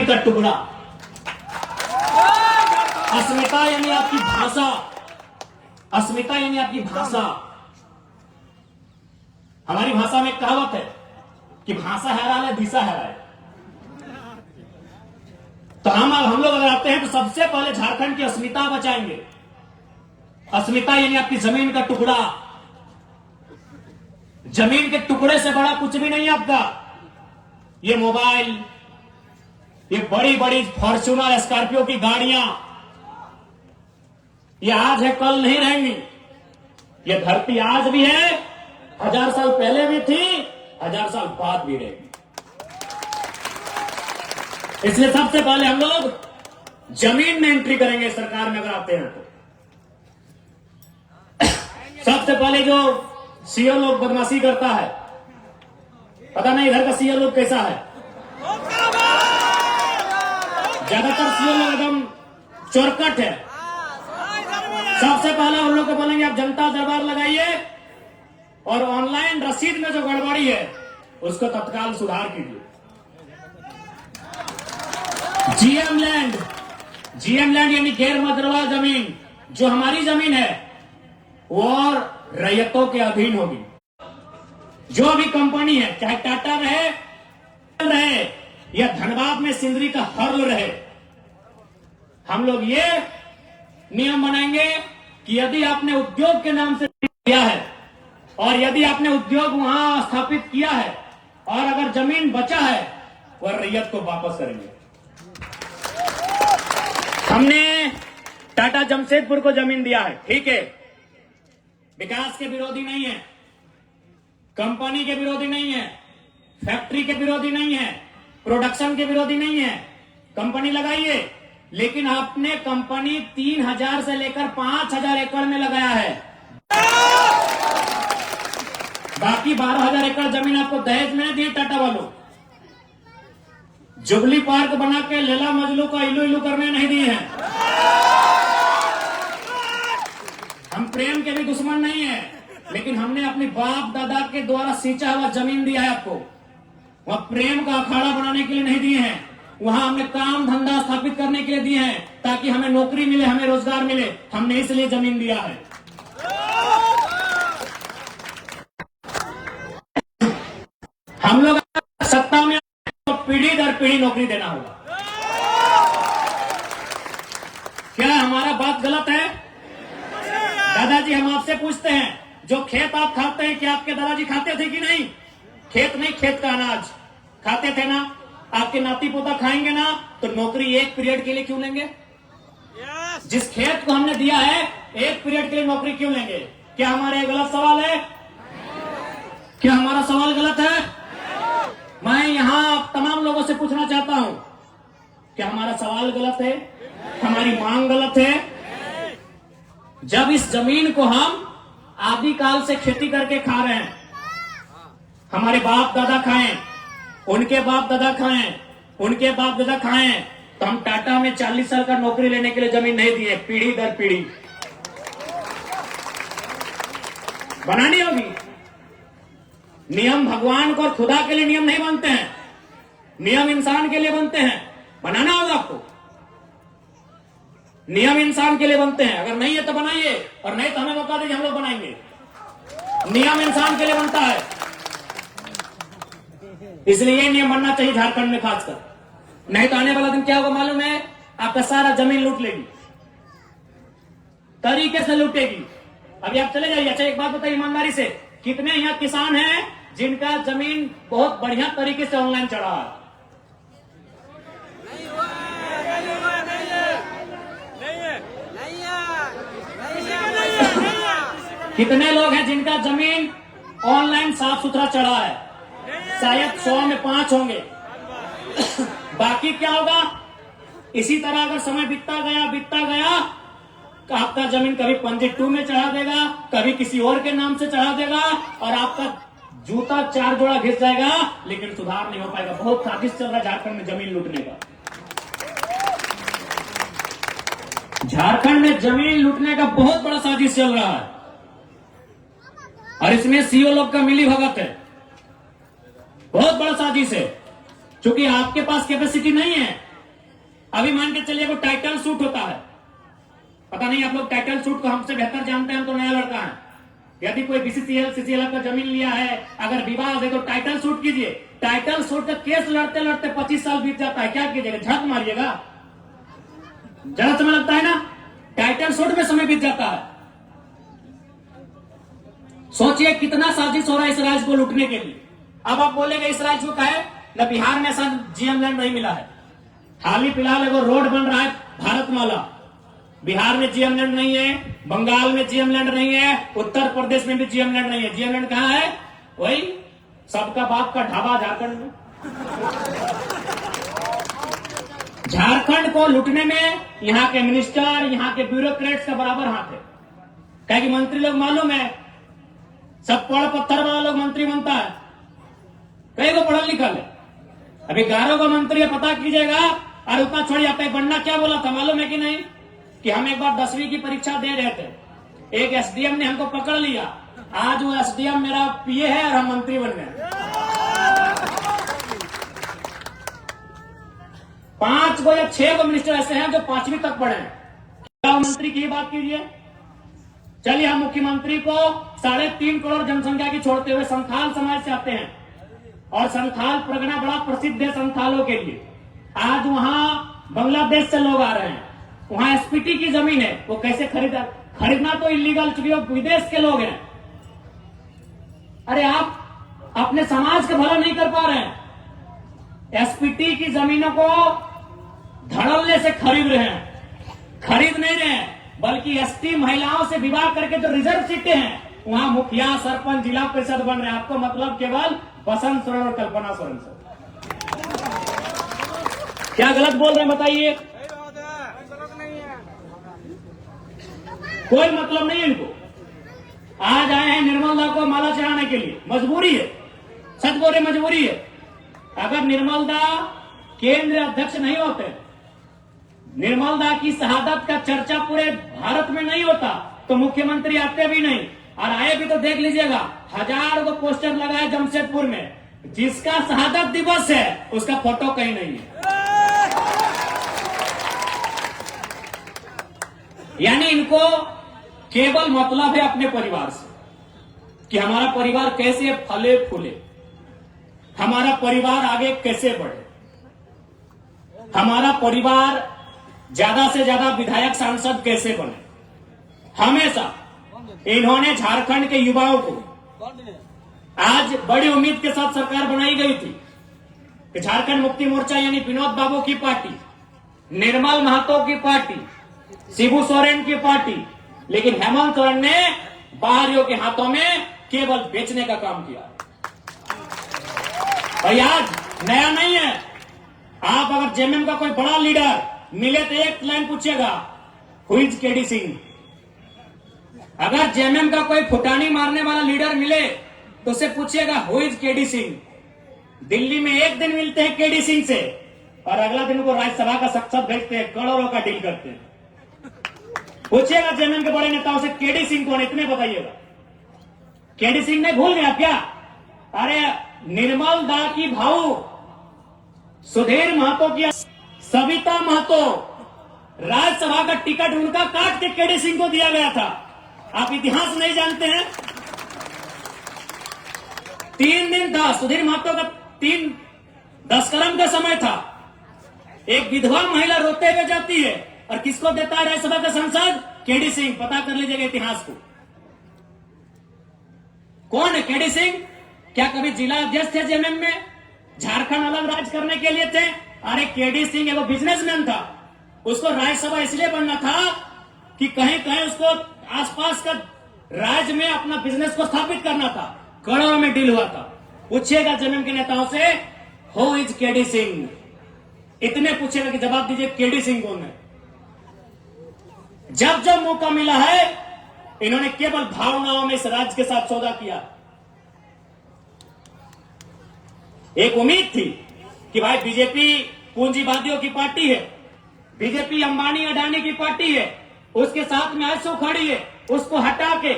जमीन का टुकड़ा। अस्मिता यानी आपकी भाषा, अस्मिता यानी आपकी भाषा। हमारी भाषा में कहावत है कि भाषा हैरान है, दिशा हैरान है। तो हम लोग अगर आते हैं तो सबसे पहले झारखंड की अस्मिता बचाएंगे। अस्मिता यानी आपकी जमीन का टुकड़ा। जमीन के टुकड़े से बड़ा कुछ भी नहीं आपका। ये मोबाइल, ये बड़ी बड़ी फॉर्च्यूनर स्कॉर्पियो की गाड़ियां, ये आज है कल नहीं रहेंगी। ये धरती आज भी है, 1000 साल पहले भी थी, 1000 साल बाद भी रहेगी। इसलिए सबसे पहले हम लोग जमीन में एंट्री करेंगे सरकार में अगर आते हैं तो। सबसे पहले जो सीओ लोग बदमाशी करता है, पता नहीं इधर का सीओ लोग कैसा है। ज्यादातर सीओ लोग एकदम चोरकट है। सबसे पहले उन लोग को बोलेंगे आप जनता दरबार लगाइए और ऑनलाइन रसीद में जो गड़बड़ी है उसको तत्काल सुधार कीजिए। जीएम लैंड यानी गैर मजरूआ जमीन, जो हमारी जमीन है वो और रैयतों के अधीन होगी। जो भी कंपनी है, चाहे टाटा रहे या धनबाद में सिंदरी का हर्ल रहे, हम लोग ये नियम बनाएंगे कि यदि आपने उद्योग के नाम से किया है और यदि आपने उद्योग वहां स्थापित किया है और अगर जमीन बचा है वह रैयत को वापस करेंगे। हमने टाटा जमशेदपुर को जमीन दिया है, ठीक है, विकास के विरोधी नहीं है, कंपनी के विरोधी नहीं है, फैक्ट्री के विरोधी नहीं है, प्रोडक्शन के विरोधी नहीं है। कंपनी लगाइए, लेकिन आपने कंपनी 3000 से लेकर 5000 एकड़ में लगाया है। बाकी 12000 एकड़ जमीन आपको दहेज में दी टाटा वालों। जुबली पार्क बना के लैला मजनू का इलू इलू करने नहीं दिए हैं। हम प्रेम के भी दुश्मन नहीं है, लेकिन हमने अपने बाप दादा के द्वारा सींचा हुआ जमीन दिया है आपको। वह प्रेम का अखाड़ा बनाने के लिए नहीं दिए हैं, वहां हमने काम धंधा स्थापित करने के लिए दिए हैं ताकि हमें नौकरी मिले, हमें रोजगार मिले। हमने इसलिए जमीन दिया है। हम लोग सत्ता में तो पीढ़ी दर पीढ़ी नौकरी देना होगा। क्या हमारा बात गलत है? दादाजी, हम आपसे पूछते हैं, जो खेत आप खाते हैं क्या आपके दादाजी खाते थे कि नहीं? खेत नहीं, खेत का अनाज खाते थे ना। आपके नाती पोता खाएंगे ना, तो नौकरी एक पीरियड के लिए क्यों लेंगे? जिस खेत को हमने दिया है एक पीरियड के लिए नौकरी क्यों लेंगे? क्या हमारा ये गलत सवाल है? क्या हमारा सवाल गलत है? मैं यहां तमाम लोगों से पूछना चाहता हूं, क्या हमारा सवाल गलत है? हमारी मांग गलत है? जब इस जमीन को हम आदिकाल से खेती करके खा रहे हैं, हमारे बाप दादा खाएं, उनके बाप दादा खाएं, उनके बाप दादा खाएं, तो हम टाटा में 40 साल का नौकरी लेने के लिए जमीन नहीं दिए। पीढ़ी दर पीढ़ी बनानी होगी। नियम भगवान को और खुदा के लिए नियम नहीं बनते हैं, नियम इंसान के लिए बनते हैं। बनाना होगा आपको, नियम इंसान के लिए बनते हैं। अगर नहीं है तो बनाइए, और नहीं तो हमें बता दीजिए, हम लोग बनाएंगे। नियम इंसान के लिए बनता है, इसलिए ये नियम बनना चाहिए झारखंड में खासकर। नहीं तो आने वाला दिन क्या होगा मालूम है? आपका सारा जमीन लूट लेगी, तरीके से लूटेगी। अभी आप चले जाइए। अच्छा, एक बात बताइए ईमानदारी से, कितने यहाँ किसान हैं जिनका जमीन बहुत बढ़िया तरीके से ऑनलाइन चढ़ा है? कितने लोग हैं जिनका जमीन ऑनलाइन साफ सुथरा चढ़ा है? शायद 100 में 5 होंगे। बाकी क्या होगा? इसी तरह अगर समय बीतता गया तो आपका जमीन कभी पंजी 2 में चढ़ा देगा, कभी किसी और के नाम से चढ़ा देगा, और आपका जूता 4 जोड़ा घिस जाएगा, लेकिन सुधार नहीं हो पाएगा। बहुत साजिश चल रहा है झारखंड में जमीन लूटने का। झारखंड में जमीन लूटने का बहुत बड़ा साजिश चल रहा है, और इसमें सीओ लोग का मिली भगत है। बहुत बड़ा साजिश है, क्योंकि आपके पास कैपेसिटी नहीं है, अभी मान के चलिए वो टाइटल सूट होता है, पता नहीं आप लोग टाइटल सूट को हमसे बेहतर जानते हैं, हम तो नया लड़का है। यदि कोई बीसीसीएल सीसीएल का जमीन लिया है, अगर विवाद है तो टाइटल सूट कीजिए। टाइटल सूट का केस लड़ते लड़ते 25 साल बीत जाता है, क्या कीजिएगा, झक मारिएगा, ज्यादा समय लगता है ना, टाइटल सूट में समय बीत जाता है। सोचिए कितना साजिश हो रहा है इस राज्य को लूटने के लिए। अब आप बोलेंगे इस राज्य को कहे न बिहार में ऐसा जीएम लैंड नहीं मिला है, हाल ही फिलहाल एगो रोड बन रहा है भारतमाला, बिहार में जीएम लैंड नहीं है, बंगाल में जीएम लैंड नहीं है, उत्तर प्रदेश में भी जीएम लैंड नहीं है। जीएम लैंड कहां है, वही सबका बाप का ढाबा झारखंड में। झारखंड को लूटने में यहाँ के मिनिस्टर, यहाँ के ब्यूरोक्रेट्स का बराबर हाथ है। क्या कि मंत्री लोग मालूम है, सब पढ़ पत्थर वाला लोग मंत्री बनता है, कई को पढ़ल लिखल है। अभी 11 को मंत्री है, पता कीजिएगा। और उतना छोड़िए, आप बन्ना क्या बोला था मालूम है कि नहीं, कि हम एक बार 10वीं की परीक्षा दे रहे थे, एक एसडीएम ने हमको पकड़ लिया, आज वो एसडीएम मेरा पीए है और हम मंत्री बन गए। 5 को या 6 को मिनिस्टर ऐसे हैं जो 5वीं तक पढ़े हैं। क्या मंत्री की बात कीजिए। चलिए हम मुख्यमंत्री को 3.5 करोड़ जनसंख्या की छोड़ते हुए संथाल समाज से आते हैं, और संथाल परगना बड़ा प्रसिद्ध है संथालों के लिए। आज वहां बांग्लादेश से लोग आ रहे हैं, वहां एसपीटी की जमीन है, वो कैसे खरीदना तो इलीगल, चूंकि वो विदेश के लोग हैं। अरे आप अपने समाज का भला नहीं कर पा रहे हैं, एसपीटी की जमीनों को धड़ल्ले से खरीद रहे हैं, खरीद नहीं रहे हैं, बल्कि एसटी महिलाओं से विवाह करके जो रिजर्व सीटें हैं वहां मुखिया सरपंच जिला परिषद बन रहे हैं। आपको मतलब केवल बसंत सोरेन और कल्पना सोरेन से। क्या गलत बोल रहे हैं बताइए, कोई मतलब नहीं है इनको। आज आए हैं निर्मल दा को माला चढ़ाने के लिए, मजबूरी है, सच बोल रहे मजबूरी है। अगर निर्मल दा केंद्रीय अध्यक्ष नहीं होते, निर्मल दा की शहादत का चर्चा पूरे भारत में नहीं होता, तो मुख्यमंत्री आते भी नहीं, और आए भी तो देख लीजिएगा 1000 को पोस्टर लगाए जमशेदपुर में, जिसका शहादत दिवस है उसका फोटो कहीं नहीं है। यानी इनको केवल मतलब है अपने परिवार से, कि हमारा परिवार कैसे फले फूले, हमारा परिवार आगे कैसे बढ़े, हमारा परिवार ज्यादा से ज्यादा विधायक सांसद कैसे बने। हमेशा इन्होंने झारखंड के युवाओं को, आज बड़ी उम्मीद के साथ सरकार बनाई गई थी कि झारखंड मुक्ति मोर्चा यानी विनोद बाबू की पार्टी, निर्मल महतो की पार्टी, शिबू सोरेन की पार्टी, लेकिन हेमंत सोरेन ने बाहरियों के हाथों में केवल बेचने का काम किया। और आज नया नहीं है, आप अगर जेएमएम का कोई बड़ा लीडर मिले तो एक लाइन पूछेगा, हु इज केडी सिंह। अगर जेएमएम का कोई फुटानी मारने वाला लीडर मिले तो उसे पूछिएगा, who is KD Singh. Delhi में एक दिन मिलते हैं केडी सिंह से, और अगला दिन को राज्यसभा का सांसद भेजते हैं, करोड़ों का डील करते हैं। पूछिएगा जेएमएम के बड़े नेताओं से, केडी सिंह कौन, इतने बताइएगा। केडी सिंह ने भूल गया क्या? अरे निर्मल दा की भाऊ सुधीर महतो की सविता महतो, राज्यसभा का टिकट उनका काट के केडी सिंह को दिया गया था। आप इतिहास नहीं जानते हैं। 3 दिन था सुधीर महतो का, 10 कलम का समय था। एक विधवा महिला रोते हुए जाती है, और किसको देता है राज्यसभा का सांसद? केडी सिंह। पता कर लीजिएगा इतिहास को, कौन है केडी सिंह? क्या कभी जिला अध्यक्ष थे जेएमएम में? झारखंड अलग राज करने के लिए थे? अरे केडी सिंह एगो बिजनेसमैन था, उसको राज्यसभा इसलिए बनना था कि कहीं कहीं उसको आसपास का राज्य में अपना बिजनेस को स्थापित करना था। करोड़ों में डील हुआ था। पूछिएगा जेएमएम के नेताओं से, हु इज केडी सिंह, इतने पूछेगा कि जवाब दीजिए केडी सिंह कौन है। जब जब मौका मिला है इन्होंने केवल भावनाओं में इस राज्य के साथ सौदा किया। एक उम्मीद थी कि भाई बीजेपी पूंजीवादियों की पार्टी है, बीजेपी अंबानी अडानी की पार्टी है, उसके साथ में आंसू खड़ी है, उसको हटा के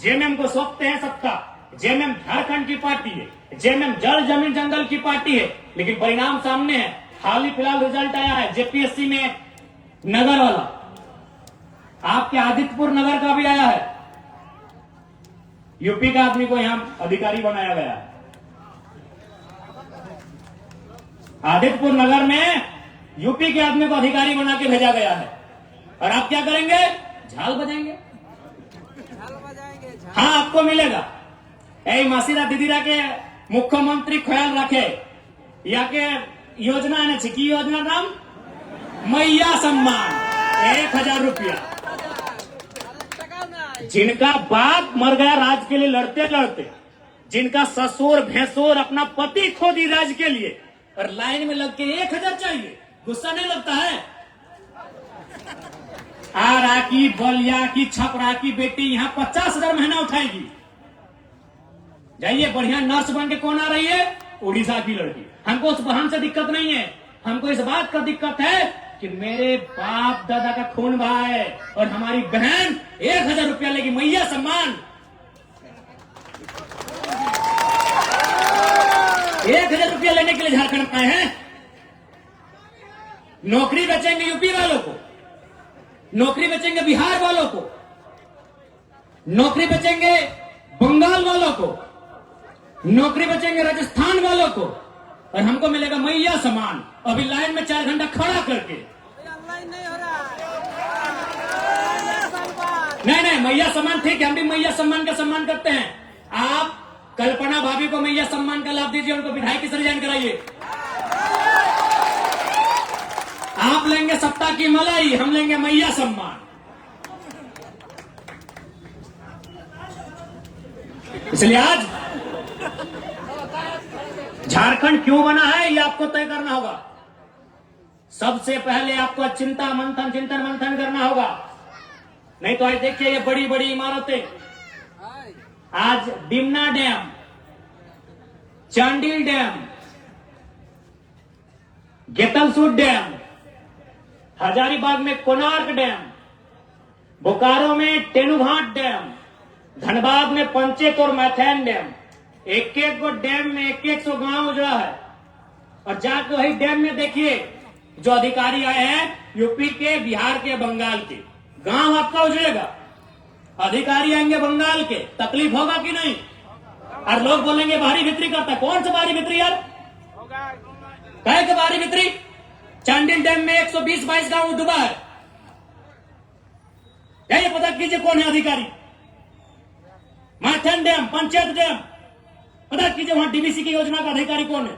जेएमएम को सौंपते हैं सत्ता। जेएमएम झारखंड की पार्टी है, जेएमएम जल जमीन जंगल की पार्टी है, लेकिन परिणाम सामने है। हाल ही फिलहाल रिजल्ट आया है जेपीएससी में नगर वाला, आपके आदित्यपुर नगर का भी आया है। यूपी का आदमी को यहां अधिकारी बनाया गया है। आदित्यपुर नगर में यूपी के आदमी को अधिकारी बना के भेजा गया है। और आप क्या करेंगे? झाल बजाएंगे। हाँ, आपको मिलेगा। ऐ मासीरा दीदीरा के मुख्यमंत्री ख्याल रखे या के योजना ने की योजना नाम मैया सम्मान 1000 रुपया। जिनका बाप मर गया राज के लिए लड़ते लड़ते, जिनका ससुर भैंसुर अपना पति खो दी राज के लिए, और लाइन में लग के 1000 चाहिए, गुस्सा नहीं लगता है? आरा की, बलिया की, छपरा की बेटी यहां 50,000 महीना उठाएगी। जाइए, बढ़िया नर्स बन के कौन आ रही है? उड़ीसा की लड़की। हमको उस बहन से दिक्कत नहीं है, हमको इस बात का दिक्कत है कि मेरे बाप दादा का खून बहा है और हमारी बहन 1000 रुपया लेगी, मैया सम्मान। 1000 रुपया लेने के लिए झारखंड आए हैं। नौकरी बेचेंगे यूपी वालों को, नौकरी बेचेंगे बिहार वालों को, नौकरी बेचेंगे बंगाल वालों को, नौकरी बेचेंगे राजस्थान वालों को, और हमको मिलेगा मैया सम्मान। अभी लाइन में 4 घंटा खड़ा करके। नहीं, मैया सम्मान ठीक है, हम भी मैया सम्मान का सम्मान करते हैं। आप कल्पना भाभी को मैया सम्मान का लाभ दीजिए, उनको विधायक से रिजाइन कराइए। आप लेंगे सत्ता की मलाई, हम लेंगे मैया सम्मान। इसलिए आज झारखंड क्यों बना है ये आपको तय करना होगा। सबसे पहले आपको चिंतन मंथन करना होगा। नहीं तो आज देखिए ये बड़ी बड़ी इमारतें, आज Dimna dam, Chandil dam, Getalsud dam, Hazaribagh में कोणार्क डैम, बोकारो में तेनुघाट डैम, धनबाद में पंचेत और मैथेन डैम, एक एक को डैम में 100 गांव उजड़ा है। और जाकर वही डैम में देखिए जो अधिकारी आए हैं यूपी के, बिहार के, बंगाल के, गांव आपका उजड़ेगा। अधिकारी आएंगे बंगाल के, तकलीफ होगा कि नहीं? और लोग बोलेंगे बाहरी बिक्री करता है। कौन सा बाहरी बिक्री यार? कहे के बाहरी बिक्री? चांडिल डैम में 120-22 गांव डूबा है। ये पता कीजिए कौन है अधिकारी। मैथेन डैम, पंचायत डैम, पता कीजिए वहां डीबीसी की योजना का अधिकारी कौन है।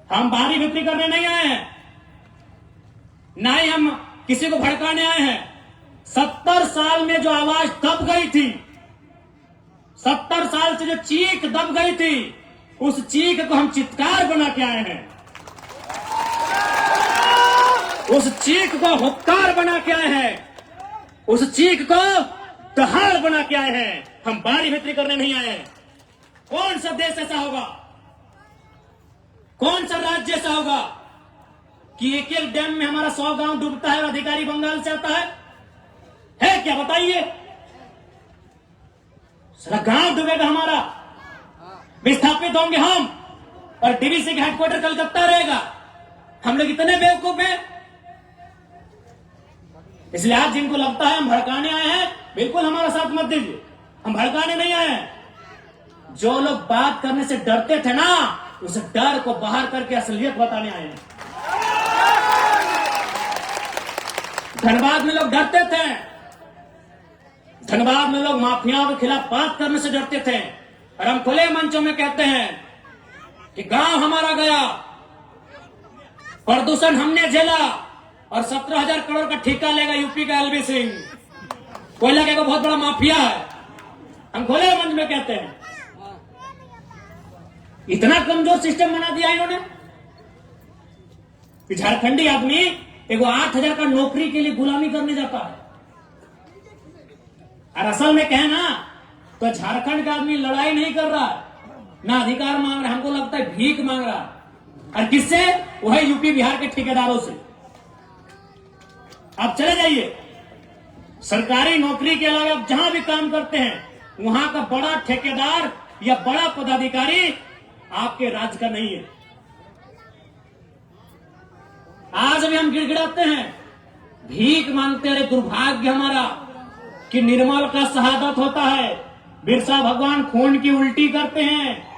हम बाहरी बिक्री करने नहीं आए हैं, ना ही हम किसी को भड़काने आए हैं। 70 साल में जो आवाज दब गई थी, 70 साल से जो चीख दब गई थी, उस चीख को हम चित्कार बना के आए हैं। उस चीख को हुक्कार बना के आए हैं, उस चीख को दहाड़ बना के आए हैं। हम बाहरी बिक्री करने नहीं आए हैं। कौन सा देश ऐसा होगा, कौन सा राज्य ऐसा होगा कि एक एक डैम में हमारा 100 गांव डूबता है और अधिकारी बंगाल से आता है क्या? बताइए। सारा गांव डूबेगा हमारा, विस्थापित होंगे हम, और डीवीसी का हेडक्वार्टर कलकत्ता रहेगा। हम लोग इतने बेवकूफ हैं। इसलिए आज जिनको लगता है हम भड़काने आए हैं, बिल्कुल हमारा साथ मत दीजिए। हम भड़काने नहीं आए हैं। जो लोग बात करने से डरते थे ना, उस डर को बाहर करके असलियत बताने आए हैं। धनबाद में लोग डरते थे, धनबाद में लोग माफियाओं के खिलाफ बात करने से डरते थे, और हम खुले मंचों में कहते हैं कि गांव हमारा गया, प्रदूषण हमने झेला, और 17,000 करोड़ का ठेका लेगा यूपी का एलबी सिंह। कोयला का बहुत बड़ा माफिया है, हम खुले मंच में कहते हैं। इतना कमजोर सिस्टम बना दिया इन्होंने कि झारखंडी आदमी एगो 8,000 का नौकरी के लिए गुलामी करने जाता है। और असल में कहे ना तो झारखंड का आदमी लड़ाई नहीं कर रहा है, ना अधिकार मांग रहा है, हमको लगता है भीख मांग रहा है। और किससे? वह यूपी बिहार के ठेकेदारों से। आप चले जाइए, सरकारी नौकरी के अलावा आप जहां भी काम करते हैं, वहां का बड़ा ठेकेदार या बड़ा पदाधिकारी आपके राज्य का नहीं है। आज भी हम गिड़गिड़ाते हैं, भीख मांगते। अरे दुर्भाग्य हमारा कि निर्मल का शहादत होता है, बिरसा भगवान खून की उल्टी करते हैं।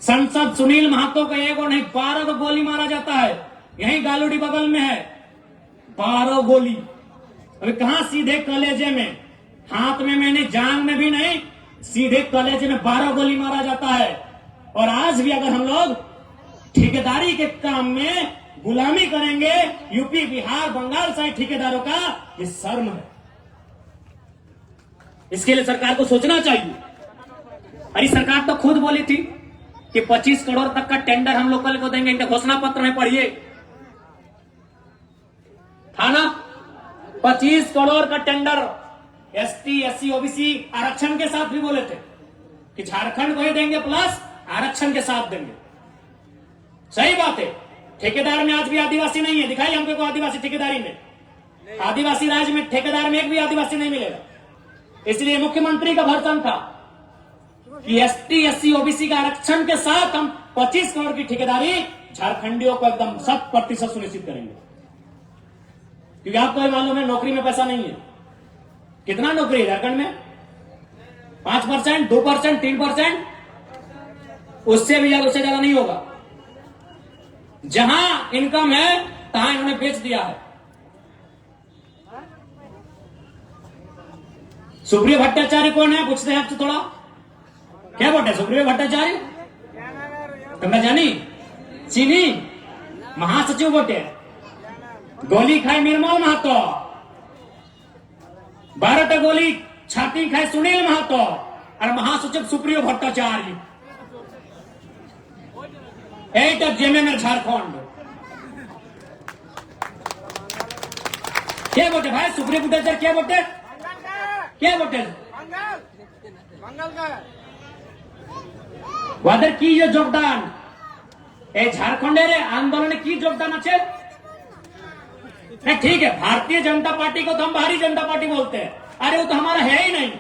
सांसद सुनील महतो को 1 और नहीं 12 को गोली मारा जाता है, यही गालूडी बगल में है। 12 गोली, अभी कहां सीधे कलेजे में, हाथ में मैंने जांग में भी नहीं, सीधे कलेजे में 12 गोली मारा जाता है। और आज भी अगर हम लोग ठेकेदारी के काम में गुलामी करेंगे, यूपी बिहार बंगाल साइड ठेकेदारों का, ये शर्म है। इसके लिए सरकार को सोचना चाहिए। अरे सरकार तो खुद बोली थी कि 25 करोड़ तक का टेंडर हम लोकल को देंगे, इनके घोषणा पत्र में पढ़िए, था ना? 25 करोड़ का टेंडर एसटी एससी ओबीसी आरक्षण के साथ भी बोले थे कि झारखंड को ही देंगे प्लस आरक्षण के साथ देंगे। सही बात है, ठेकेदार में आज भी आदिवासी नहीं है। दिखाइए हमको आदिवासी ठेकेदारी में, आदिवासी राज्य में ठेकेदार में एक भी आदिवासी नहीं मिलेगा। इसलिए मुख्यमंत्री का भरसक था कि एसटी एससी ओबीसी का आरक्षण के साथ हम 25 करोड़ की ठेकेदारी झारखंडियों को एकदम 100% सुनिश्चित करेंगे। क्योंकि आपको भी मालूम है नौकरी में पैसा नहीं है। कितना नौकरी है झारखंड में? 5%, 2%, 3%, उससे भी ज्यादा, उससे ज्यादा नहीं होगा। जहां इनकम है तहां इन्होंने बेच दिया है। सुप्रियो भट्टाचार्य कौन है, पूछते हैं आपसे थोड़ा। क्या बोलते हैं सुप्रियो भट्टाचार्य? तुमने जानी चीनी महासचिव बोटे, गोली खाए निर्मल महतो, 12 गोली छाती खाए सुनील महतो और महासचिव सुप्रियो भट्टाचार्य। 8 जेएमएम झारखंड। क्या बोलते भाई सुप्रियो भट्टाचार्य? क्या बोलते, क्या बोलते? वादर की जो योगदान ए झारखंडेर आंदोलन की योगदान अच्छे ठीक है। भारतीय जनता पार्टी को तो हम बाहरी जनता पार्टी बोलते हैं, अरे वो तो हमारा है ही नहीं।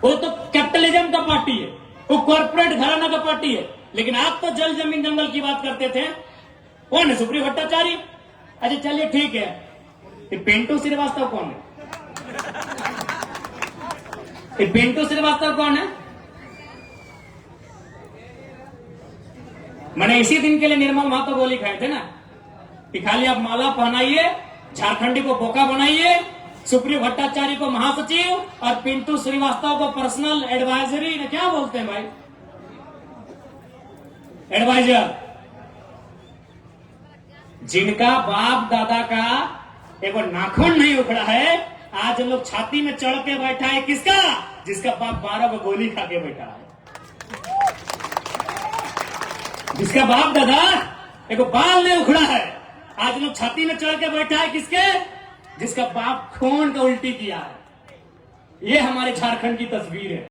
वो तो कैपिटलिज्म का पार्टी है, वो कॉर्पोरेट घराना का पार्टी है। लेकिन आप तो जल जमीन जंगल की बात करते थे। कौन है सुप्रियो भट्टाचार्य? अच्छा चलिए ठीक है, ये पिंटू श्रीवास्तव कौन है? ये पिंटू श्रीवास्तव कौन है? मैंने इसी दिन के लिए निर्मल महतो गोली खाए थे ना कि खाली आप माला पहनाइए, झारखंडी को बोका बनाइए, सुप्रियो भट्टाचार्य को महासचिव और पिंटू श्रीवास्तव को पर्सनल एडवाइजरी, ने क्या बोलते हैं भाई, एडवाइजर। जिनका बाप दादा का एक नाखून नहीं उखड़ा है, आज हम लोग छाती में चढ़ के बैठा है किसका? जिसका बाप 12 को गोली खा के बैठा है। जिसका बाप दादा एक बाल नहीं उखड़ा है, आज लोग छाती में चढ़ के बैठा है किसके? जिसका बाप खून का उल्टी किया है। ये हमारे झारखंड की तस्वीर है।